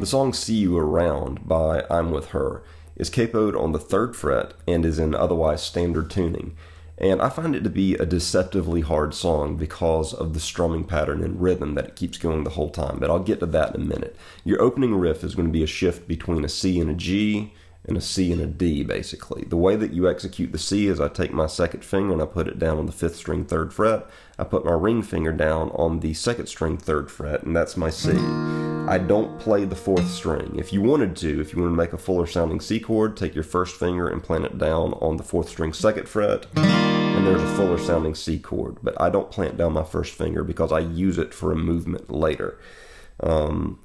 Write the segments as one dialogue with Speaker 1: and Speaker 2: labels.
Speaker 1: The song See You Around by I'm With Her is capoed on the 3rd fret and is in otherwise standard tuning. And I find it to be a deceptively hard song because of the strumming pattern and rhythm that it keeps going the whole time, but I'll get to that in a minute. Your opening riff is going to be a shift between a C and a G and a C and a D, basically. The way that you execute the C is I take my 2nd finger and I put it down on the 5th string 3rd fret. I put my ring finger down on the 2nd string 3rd fret, and that's my C. I don't play the 4th string. If you wanted to make a fuller sounding C chord, take your 1st finger and plant it down on the 4th string 2nd fret, and there's a fuller sounding C chord. But I don't plant down my 1st finger because I use it for a movement later. And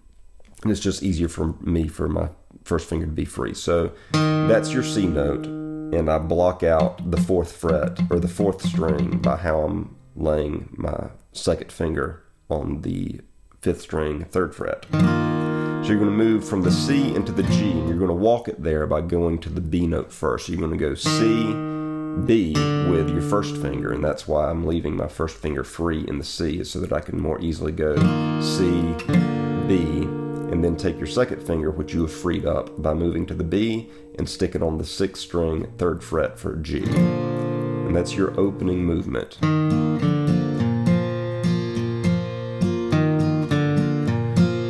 Speaker 1: it's just easier for me for my 1st finger to be free. So that's your C note, and I block out the 4th fret, or the 4th string, by how I'm laying my 2nd finger on the 5th string 3rd fret. So you're going to move from the C into the G, and you're going to walk it there by going to the B note first. So you're going to go C, B with your 1st finger, and that's why I'm leaving my 1st finger free in the C, so that I can more easily go C, B, and then take your 2nd finger, which you have freed up, by moving to the B and stick it on the 6th string 3rd fret for G. And that's your opening movement.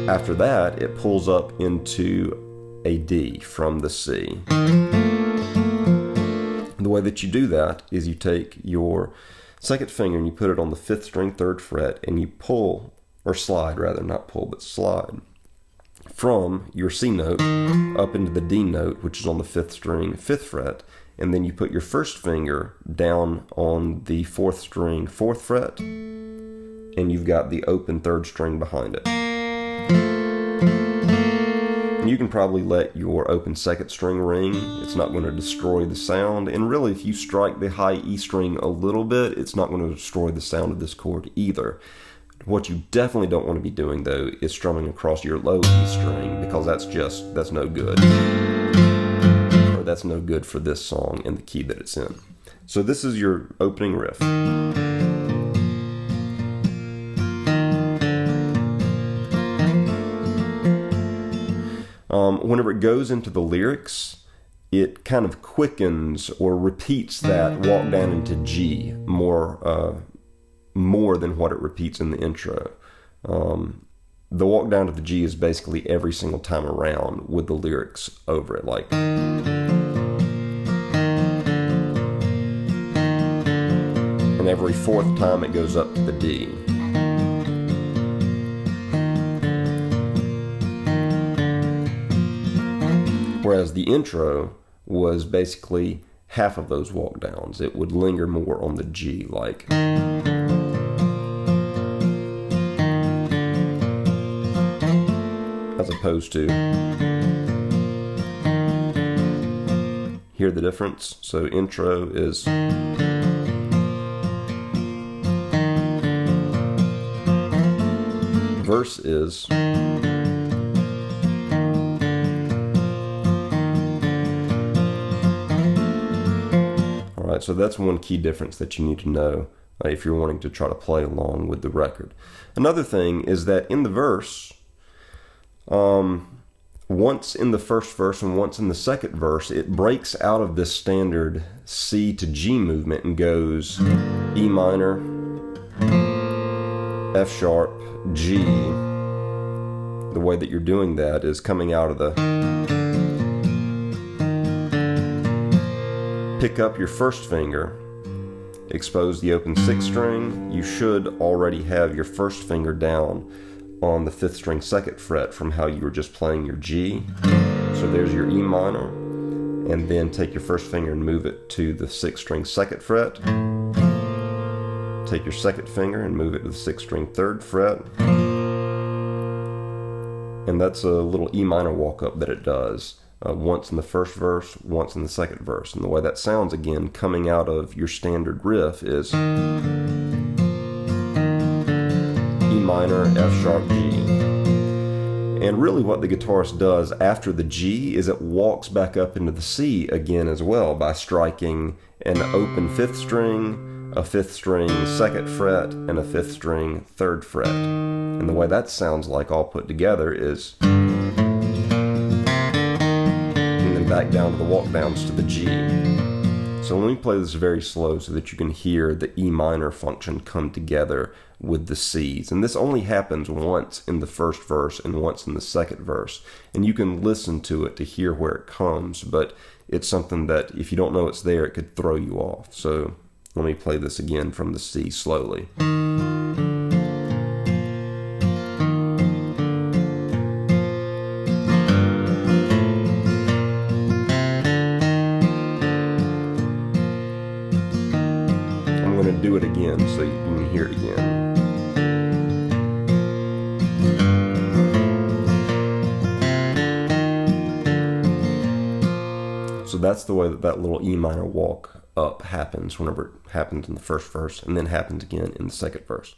Speaker 1: After that, it pulls up into a D from the C. The way that you do that is you take your 2nd finger and you put it on the 5th string 3rd fret, and you pull, or slide rather, not pull, but slide, from your C note up into the D note, which is on the 5th string 5th fret, and then you put your 1st finger down on the 4th string 4th fret, and you've got the open 3rd string behind it. You can probably let your open 2nd string ring. It's not going to destroy the sound, and really if you strike the high E string a little bit, it's not going to destroy the sound of this chord either. What you definitely don't want to be doing, though, is strumming across your low E string, because that's no good. Or that's no good for this song and the key that it's in. So this is your opening riff. Whenever it goes into the lyrics, it kind of quickens or repeats that walk down into G more than what it repeats in the intro. The walk down to the G is basically every single time around with the lyrics over it, like. And every 4th time it goes up to the D. Whereas the intro was basically half of those walk downs. It would linger more on the G, like. As opposed to. Hear the difference? So intro is. Verse is. Alright, so that's one key difference that you need to know if you're wanting to try to play along with the record. Another thing is that in the verse, once in the 1st verse and once in the 2nd verse, it breaks out of this standard C to G movement and goes E minor, F sharp, G. The way that you're doing that is coming out of the. Pick up your 1st finger, expose the open 6th string. You should already have your 1st finger down on the 5th string 2nd fret from how you were just playing your G. So there's your E minor, and then take your 1st finger and move it to the 6th string 2nd fret. Take your 2nd finger and move it to the 6th string 3rd fret. And that's a little E minor walk up that it does. Once in the 1st verse, once in the 2nd verse. And the way that sounds, again, coming out of your standard riff is E minor, F sharp, G. And really what the guitarist does after the G is it walks back up into the C again as well by striking an open 5th string, a 5th string 2nd fret, and a 5th string 3rd fret. And the way that sounds like all put together is. back down to the walk downs to the G. So let me play this very slow so that you can hear the E minor function come together with the C's. And this only happens once in the first verse and once in the second verse. And you can listen to it to hear where it comes, but it's something that if you don't know it's there, it could throw you off. So let me play this again from the C slowly. Do it again so you can hear it again. So that's the way that that little E minor walk up happens whenever it happens in the first verse and then happens again in the second verse.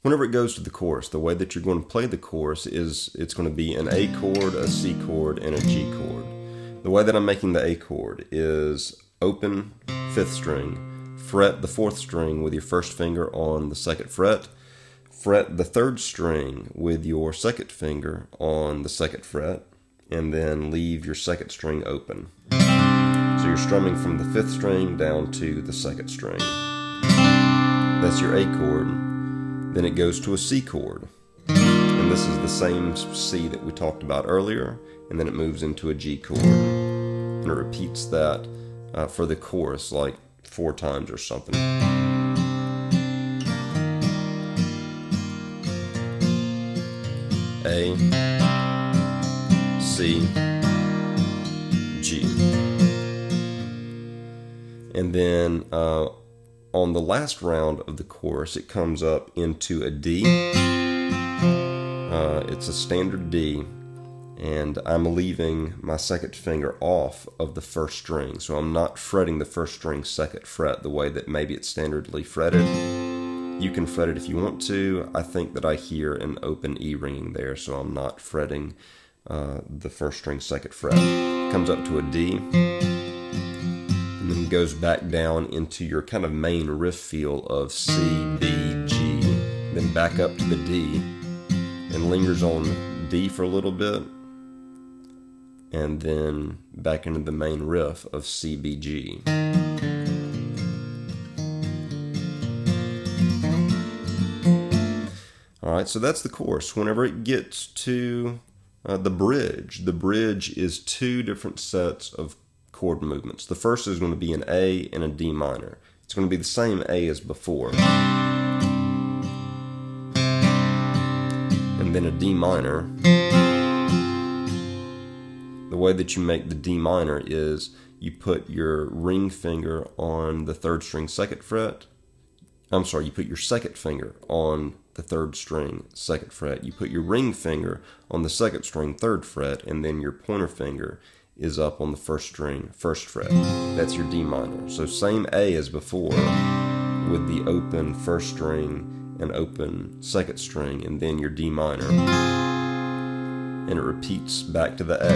Speaker 1: Whenever it goes to the chorus, the way that you're going to play the chorus is it's going to be an A chord, a C chord, and a G chord. The way that I'm making the A chord is open 5th string, fret the 4th string with your first finger on the 2nd fret, fret the 3rd string with your 2nd finger on the 2nd fret, and then leave your 2nd string open. So you're strumming from the 5th string down to the 2nd string. That's your A chord. Then it goes to a C chord. And this is the same C that we talked about earlier, and then it moves into a G chord. And it repeats that for the chorus, like 4 times or something. A, C, G. And then on the last round of the chorus, it comes up into a D. It's a standard D. And I'm leaving my 2nd finger off of the 1st string. So I'm not fretting the 1st string 2nd fret the way that maybe it's standardly fretted. You can fret it if you want to. I think that I hear an open E ringing there, so I'm not fretting the 1st string 2nd fret. It comes up to a D, and then goes back down into your kind of main riff feel of C, B, G, then back up to the D, and lingers on D for a little bit, and then back into the main riff of C, B, G. Alright, so that's the chorus. Whenever it gets to the bridge is 2 different sets of chord movements. The first is going to be an A and a D minor. It's going to be the same A as before. And then a D minor. The way that you make the D minor is you put your ring finger on the 3rd string 2nd fret. I'm sorry, you put your 2nd finger on the 3rd string 2nd fret. You put your ring finger on the 2nd string 3rd fret, and then your pointer finger is up on the 1st string 1st fret. That's your D minor. So same A as before with the open 1st string and open 2nd string, and then your D minor. And it repeats back to the A.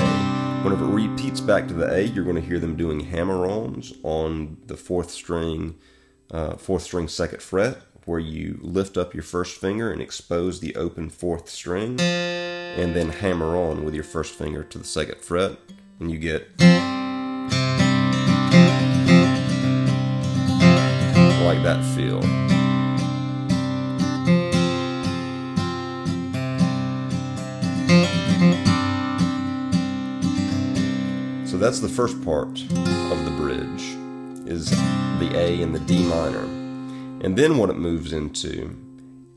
Speaker 1: Whenever it repeats back to the A, you're going to hear them doing hammer-ons on the 4th string 2nd fret, where you lift up your 1st finger and expose the open 4th string, and then hammer on with your 1st finger to the 2nd fret, and you get like that feel. So that's the first part of the bridge, is the A and the D minor. And then what it moves into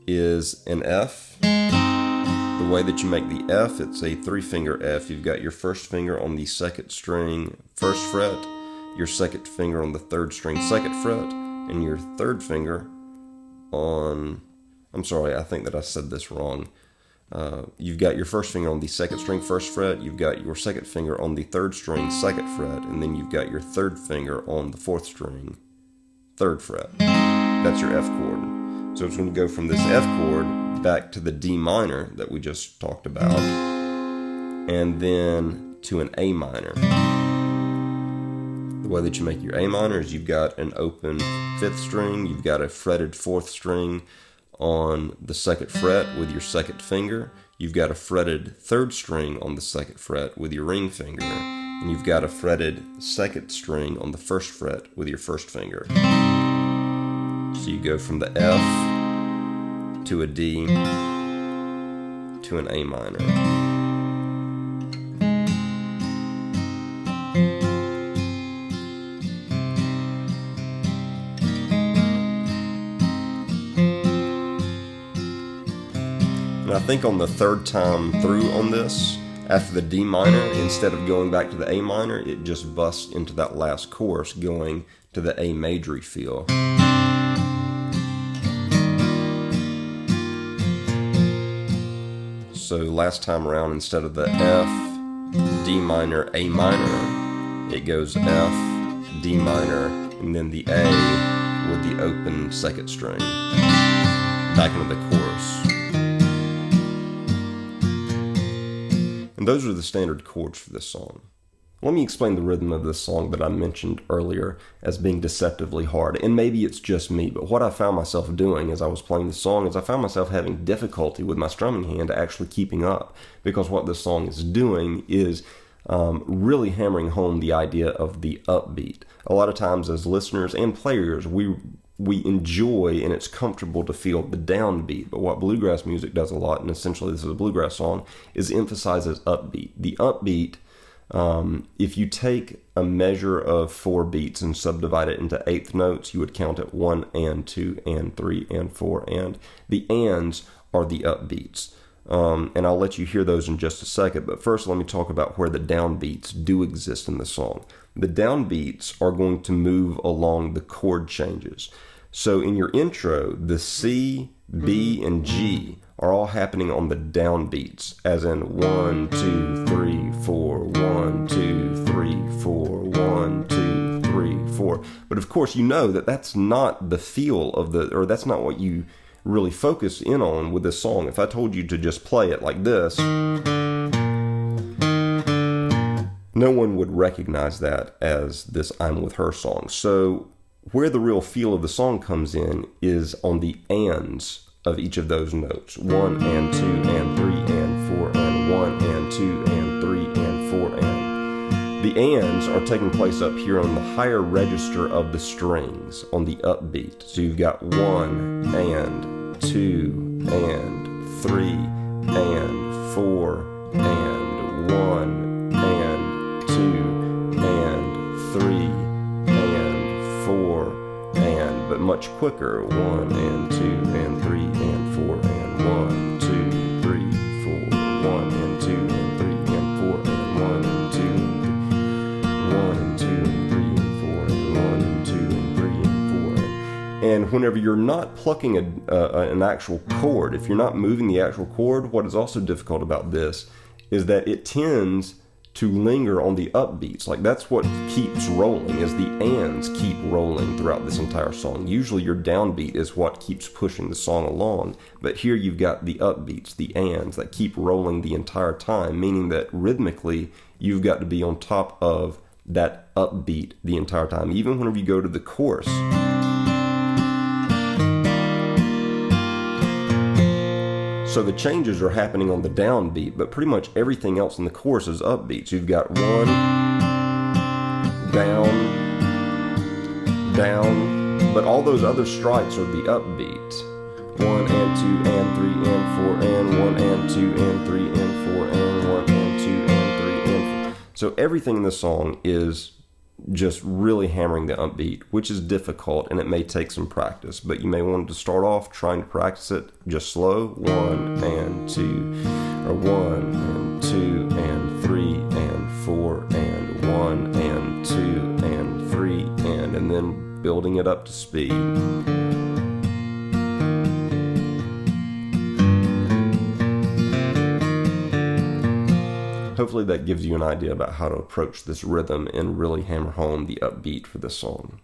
Speaker 1: is an F. The way that you make the F, it's a 3-finger F. You've got your 1st finger on the 2nd string 1st fret, your 2nd finger on the 3rd string 2nd fret, and your 3rd finger on, I'm sorry, I think that I said this wrong. You've got your 1st finger on the 2nd string 1st fret, you've got your 2nd finger on the 3rd string 2nd fret, and then you've got your 3rd finger on the 4th string 3rd fret. That's your F chord. So it's going to go from this F chord back to the D minor that we just talked about, and then to an A minor. The way that you make your A minor is you've got an open 5th string, you've got a fretted 4th string on the 2nd fret with your 2nd finger, you've got a fretted 3rd string on the 2nd fret with your ring finger, and you've got a fretted second string on the first fret with your first finger. So you go from the F to a D to an A minor. And I think on the third time through on this, after the D minor, instead of going back to the A minor, it just busts into that last chorus going to the A major feel. So last time around, instead of the F, D minor, A minor, it goes F, D minor, and then the A with the open second string back into the chorus. And those are the standard chords for this song. Let me explain the rhythm of this song that I mentioned earlier as being deceptively hard. And maybe it's just me, but what I found myself doing as I was playing the song is I found myself having difficulty with my strumming hand actually keeping up, because what this song is doing is really hammering home the idea of the upbeat. A lot of times as listeners and players, we enjoy and it's comfortable to feel the downbeat. But what bluegrass music does a lot, and essentially this is a bluegrass song, is emphasizes upbeat. The upbeat, if you take a measure of 4 beats and subdivide it into eighth notes, you would count it 1 and 2 and 3 and 4 and. The ands are the upbeats. And I'll let you hear those in just a second. But first, let me talk about where the downbeats do exist in the song. The downbeats are going to move along the chord changes. So in your intro, the C, B, and G are all happening on the downbeats, as in 1, 2, 3, 4, 1, 2, 3, 4, 1, 2, 3, 4. But of course, you know that that's not the feel of or that's not what you really focus in on with this song. If I told you to just play it like this, no one would recognize that as this I'm With Her song. So where the real feel of the song comes in is on the ands of each of those notes. 1 and 2 and 3 and 4 and 1 and 2 and 3 and 4 and. The ands are taking place up here on the higher register of the strings on the upbeat. So you've got 1 and 2 and 3 and 4 and 1 and 2 and 3 and 4 and, but much quicker. 1 and 2 and 3 and 4 and 1, 2, 3, 4, 1 and 2 and 3 and 4 and 1 and 2 and 2 and 3 and 4 and 1 and 2 and 3 and 4. And whenever you're not plucking an actual chord, if you're not moving the actual chord, what is also difficult about this is that it tends to linger on the upbeats. Like that's what keeps rolling, is the ands keep rolling throughout this entire song. Usually your downbeat is what keeps pushing the song along, but here you've got the upbeats, the ands, that keep rolling the entire time, meaning that rhythmically you've got to be on top of that upbeat the entire time, even whenever you go to the chorus. So the changes are happening on the downbeat, but pretty much everything else in the chorus is upbeat. So you've got 1, down, down, but all those other strikes are the upbeat. 1 and 2 and 3 and 4 and 1 and 2 and 3 and 4 and 1 and 2 and 3 and 4. So everything in the song is just really hammering the upbeat, which is difficult and it may take some practice, but you may want to start off trying to practice it just slow. 1 and 2, or 1 and 2 and 3 and 4 and 1 and 2 and 3 and then building it up to speed. Hopefully that gives you an idea about how to approach this rhythm and really hammer home the upbeat for this song.